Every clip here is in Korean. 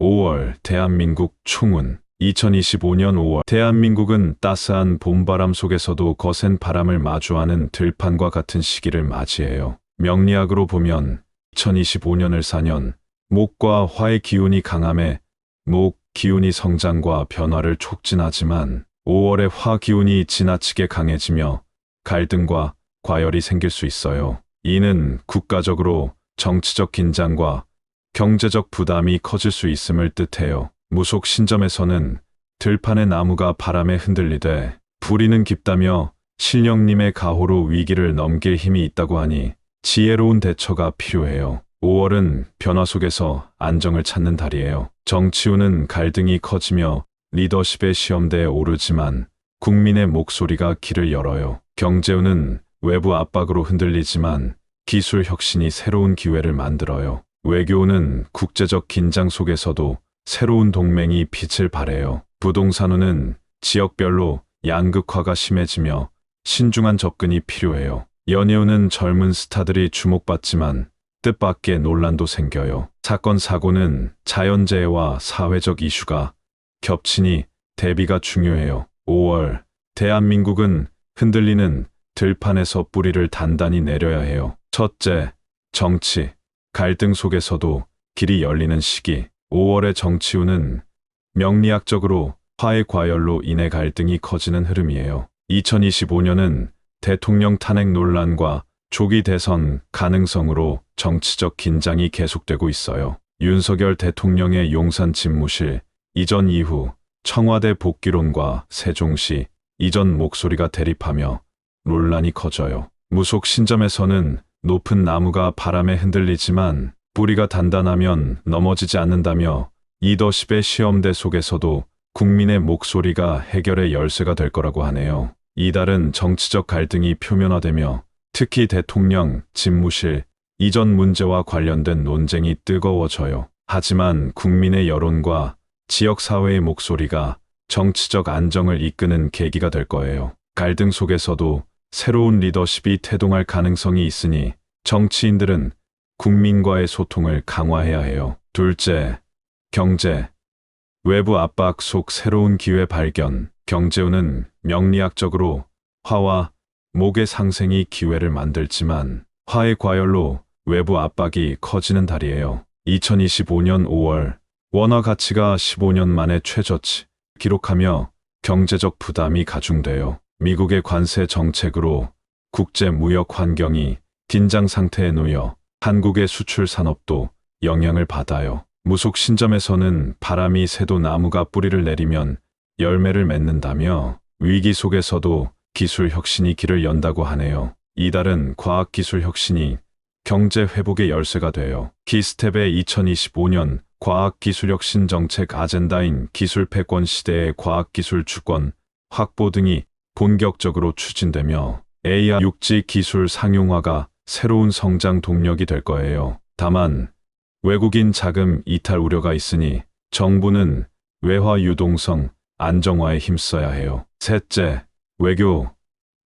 5월 대한민국 총은 2025년 5월 대한민국은 따스한 봄바람 속에서도 거센 바람을 마주하는 들판과 같은 시기를 맞이해요. 명리학으로 보면 2025년을 4년 목과 화의 기운이 강함에 목 기운이 성장과 변화를 촉진하지만 5월의 화 기운이 지나치게 강해지며 갈등과 과열이 생길 수 있어요. 이는 국가적으로 정치적 긴장과 경제적 부담이 커질 수 있음을 뜻해요. 무속 신점에서는 들판의 나무가 바람에 흔들리되 부리는 깊다며 신령님의 가호로 위기를 넘길 힘이 있다고 하니 지혜로운 대처가 필요해요. 5월은 변화 속에서 안정을 찾는 달이에요. 정치운은 갈등이 커지며 리더십의 시험대에 오르지만 국민의 목소리가 길을 열어요. 경제운은 외부 압박으로 흔들리지만 기술 혁신이 새로운 기회를 만들어요. 외교운은 국제적 긴장 속에서도 새로운 동맹이 빛을 발해요. 부동산운은 지역별로 양극화가 심해지며 신중한 접근이 필요해요. 연예운은 젊은 스타들이 주목받지만 뜻밖의 논란도 생겨요. 사건 사고는 자연재해와 사회적 이슈가 겹치니 대비가 중요해요. 5월 대한민국은 흔들리는 들판에서 뿌리를 단단히 내려야 해요. 첫째, 정치. 갈등 속에서도 길이 열리는 시기. 5월의 정치운은 명리학적으로 화의 과열로 인해 갈등이 커지는 흐름이에요. 2025년은 대통령 탄핵 논란과 조기 대선 가능성으로 정치적 긴장이 계속되고 있어요. 윤석열 대통령의 용산 집무실 이전 이후 청와대 복귀론과 세종시 이전 목소리가 대립하며 논란이 커져요. 무속 신점에서는 높은 나무가 바람에 흔들리지만 뿌리가 단단하면 넘어지지 않는다며 리더십의 시험대 속에서도 국민의 목소리가 해결의 열쇠가 될 거라고 하네요. 이달은 정치적 갈등이 표면화되며 특히 대통령 집무실 이전 문제와 관련된 논쟁이 뜨거워져요. 하지만 국민의 여론과 지역사회의 목소리가 정치적 안정을 이끄는 계기가 될 거예요. 갈등 속에서도 새로운 리더십이 태동할 가능성이 있으니 정치인들은 국민과의 소통을 강화해야 해요. 둘째, 경제. 외부 압박 속 새로운 기회 발견. 경제운은 명리학적으로 화와 목의 상생이 기회를 만들지만 화의 과열로 외부 압박이 커지는 달이에요. 2025년 5월 원화 가치가 15년 만에 최저치 기록하며 경제적 부담이 가중돼요. 미국의 관세 정책으로 국제 무역 환경이 긴장 상태에 놓여 한국의 수출 산업도 영향을 받아요. 무속 신점에서는 바람이 새도 나무가 뿌리를 내리면 열매를 맺는다며 위기 속에서도 기술 혁신이 길을 연다고 하네요. 이달은 과학기술 혁신이 경제 회복의 열쇠가 돼요. 키스텝의 2025년 과학기술혁신 정책 아젠다인 기술 패권 시대의 과학기술 주권 확보 등이 본격적으로 추진되며 AI 육지 기술 상용화가 새로운 성장 동력이 될 거예요. 다만 외국인 자금 이탈 우려가 있으니 정부는 외화 유동성 안정화에 힘써야 해요. 셋째, 외교.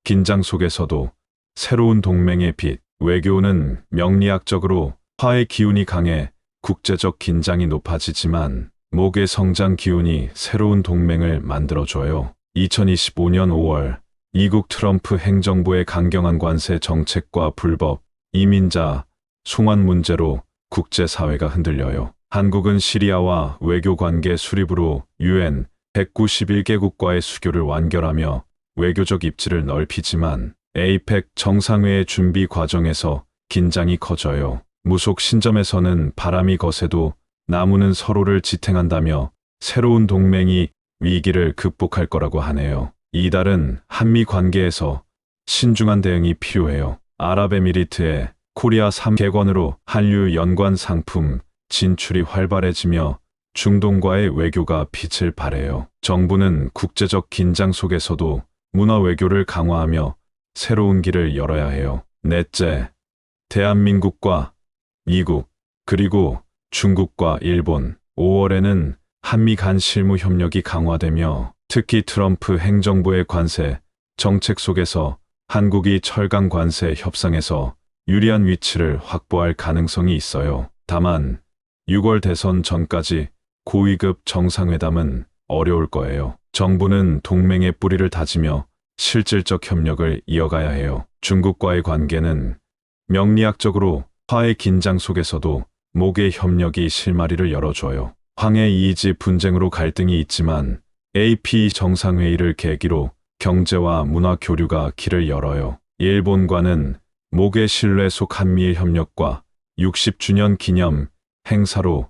긴장 속에서도 새로운 동맹의 빛. 외교는 명리학적으로 화의 기운이 강해 국제적 긴장이 높아지지만 목의 성장 기운이 새로운 동맹을 만들어줘요. 2025년 5월 미국 트럼프 행정부의 강경한 관세 정책과 불법 이민자 송환 문제로 국제사회가 흔들려요. 한국은 시리아와 외교관계 수립으로 UN 191개국과의 수교를 완결하며 외교적 입지를 넓히지만 에이펙 정상회의 준비 과정에서 긴장이 커져요. 무속 신점에서는 바람이 거세도 나무는 서로를 지탱한다며 새로운 동맹이 위기를 극복할 거라고 하네요. 이달은 한미 관계에서 신중한 대응이 필요해요. 아랍에미리트의 코리아 3개권으로 한류 연관 상품 진출이 활발해지며 중동과의 외교가 빛을 발해요. 정부는 국제적 긴장 속에서도 문화 외교를 강화하며 새로운 길을 열어야 해요. 넷째, 대한민국과 미국, 그리고 중국과 일본. 5월에는 한미 간 실무 협력이 강화되며 특히 트럼프 행정부의 관세 정책 속에서 한국이 철강 관세 협상에서 유리한 위치를 확보할 가능성이 있어요. 다만 6월 대선 전까지 고위급 정상회담은 어려울 거예요. 정부는 동맹의 뿌리를 다지며 실질적 협력을 이어가야 해요. 중국과의 관계는 명리학적으로 화해 긴장 속에서도 목의 협력이 실마리를 열어줘요. 황해 이이지 분쟁으로 갈등이 있지만 AP 정상회의를 계기로 경제와 문화 교류가 길을 열어요. 일본과는 목의 신뢰 속 한미일 협력과 60주년 기념 행사로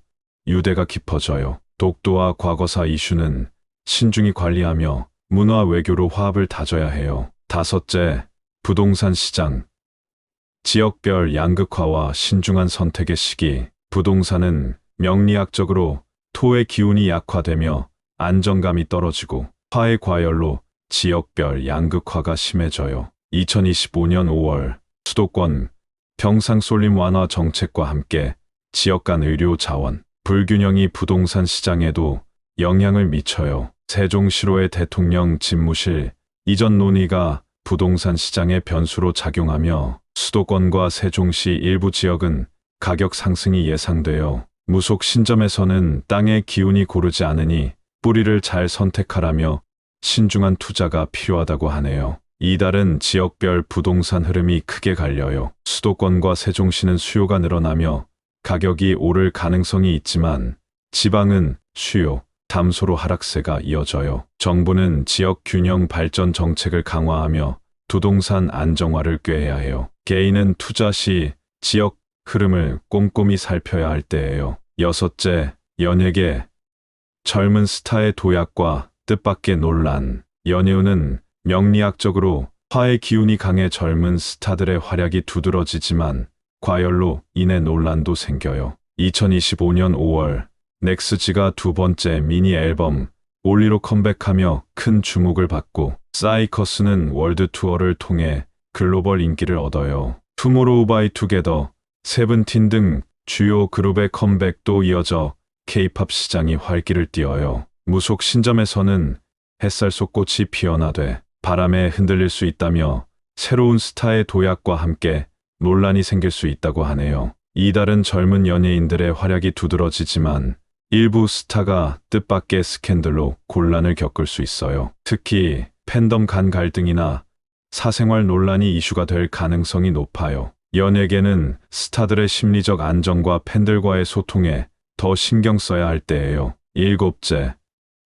유대가 깊어져요. 독도와 과거사 이슈는 신중히 관리하며 문화 외교로 화합을 다져야 해요. 다섯째, 부동산 시장. 지역별 양극화와 신중한 선택의 시기. 부동산은 명리학적으로 토의 기운이 약화되며 안정감이 떨어지고 화해 과열로 지역별 양극화가 심해져요. 2025년 5월 수도권 병상 쏠림 완화 정책과 함께 지역 간 의료 자원 불균형이 부동산 시장에도 영향을 미쳐요. 세종시로의 대통령 집무실 이전 논의가 부동산 시장의 변수로 작용하며 수도권과 세종시 일부 지역은 가격 상승이 예상돼요. 무속 신점에서는 땅의 기운이 고르지 않으니 뿌리를 잘 선택하라며 신중한 투자가 필요하다고 하네요. 이달은 지역별 부동산 흐름이 크게 갈려요. 수도권과 세종시는 수요가 늘어나며 가격이 오를 가능성이 있지만 지방은 수요 감소로 하락세가 이어져요. 정부는 지역 균형 발전 정책을 강화하며 부동산 안정화를 꾀해야 해요. 개인은 투자 시 지역 흐름을 꼼꼼히 살펴야 할 때예요. 여섯째, 연예계. 젊은 스타의 도약과 뜻밖의 논란. 연예우는 명리학적으로 화의 기운이 강해 젊은 스타들의 활약이 두드러지지만 과열로 인해 논란도 생겨요. 2025년 5월 넥스지가 두 번째 미니 앨범 올리로 컴백하며 큰 주목을 받고 사이커스는 월드 투어를 통해 글로벌 인기를 얻어요. 투모로우 바이 투게더, 세븐틴 등 주요 그룹의 컴백도 이어져 K-팝 시장이 활기를 띠어요. 무속 신점에서는 햇살 속 꽃이 피어나되 바람에 흔들릴 수 있다며 새로운 스타의 도약과 함께 논란이 생길 수 있다고 하네요. 이달은 젊은 연예인들의 활약이 두드러지지만 일부 스타가 뜻밖의 스캔들로 곤란을 겪을 수 있어요. 특히 팬덤 간 갈등이나 사생활 논란이 이슈가 될 가능성이 높아요. 연예계는 스타들의 심리적 안정과 팬들과의 소통에 더 신경 써야 할 때예요. 일곱째,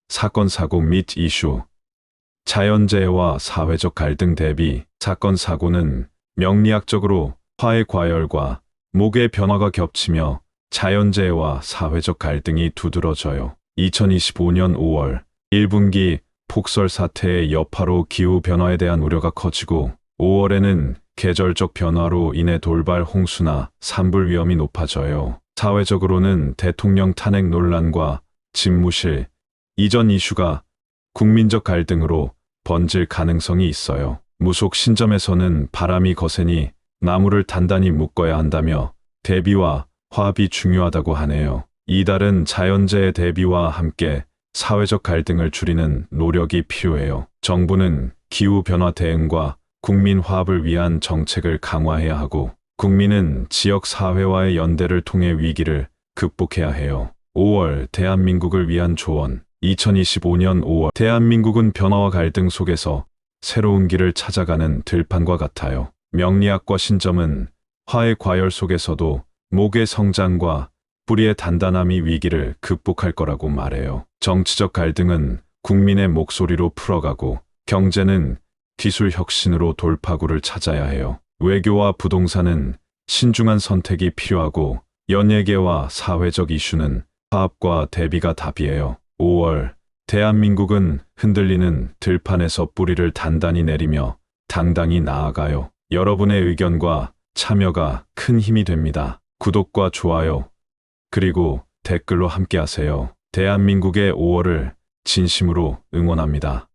사건 사고 및 이슈. 자연재해와 사회적 갈등 대비. 사건 사고는 명리학적으로 화해 과열과 목의 변화가 겹치며 자연재해와 사회적 갈등이 두드러져요. 2025년 5월 1분기 폭설 사태의 여파로 기후변화에 대한 우려가 커지고 5월에는 계절적 변화로 인해 돌발 홍수나 산불 위험이 높아져요. 사회적으로는 대통령 탄핵 논란과 집무실 이전 이슈가 국민적 갈등으로 번질 가능성이 있어요. 무속 신점에서는 바람이 거세니 나무를 단단히 묶어야 한다며 대비와 화합이 중요하다고 하네요. 이달은 자연재해 대비와 함께 사회적 갈등을 줄이는 노력이 필요해요. 정부는 기후변화 대응과 국민 화합을 위한 정책을 강화해야 하고 국민은 지역 사회와의 연대를 통해 위기를 극복해야 해요. 5월 대한민국을 위한 조언. 2025년 5월 대한민국은 변화와 갈등 속에서 새로운 길을 찾아가는 들판과 같아요. 명리학과 신점은 화해 과열 속에서도 목의 성장과 뿌리의 단단함이 위기를 극복할 거라고 말해요. 정치적 갈등은 국민의 목소리로 풀어가고 경제는 기술 혁신으로 돌파구를 찾아야 해요. 외교와 부동산은 신중한 선택이 필요하고 연예계와 사회적 이슈는 화합과 대비가 답이에요. 5월 대한민국은 흔들리는 들판에서 뿌리를 단단히 내리며 당당히 나아가요. 여러분의 의견과 참여가 큰 힘이 됩니다. 구독과 좋아요, 그리고 댓글로 함께하세요. 대한민국의 5월을 진심으로 응원합니다.